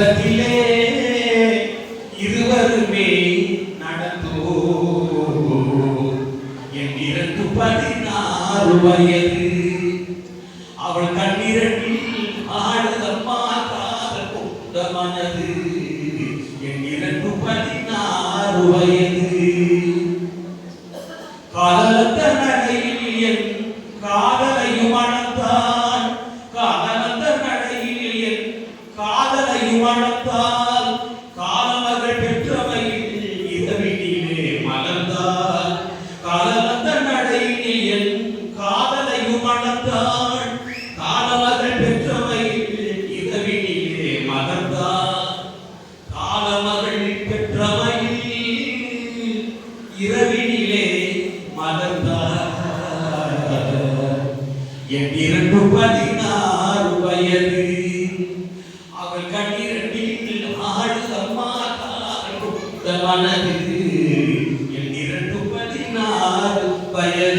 இன்பத்திலே இருவருமே நடந்தோ என் 16 வயது அவள் கண்ணிரண்டில் ஆடுதம்மா காதல் கொண்ட மனது என் 16 வயது காதலத்த நடையில் என் காதலையும் அணந்தான் காதலத்த நடையில் என் காதலையும் அணந்தான் காலமகள் பெற்றவையில் இரவினிலே மலர்ந்தாள் காதலத்த நடையில் என் காதலையும் அணந்தான் காலமகள் பெற்றவையில் இரவினிலே மலர்ந்தாள் காலமகள் பெற்றவையில் இரவினிலே மலர்ந்தாள் என் 16 வயது அவள் கண்ணீரண்டில் ஆடுதம்மா காதல் கொண்ட மனது என் 16 வயது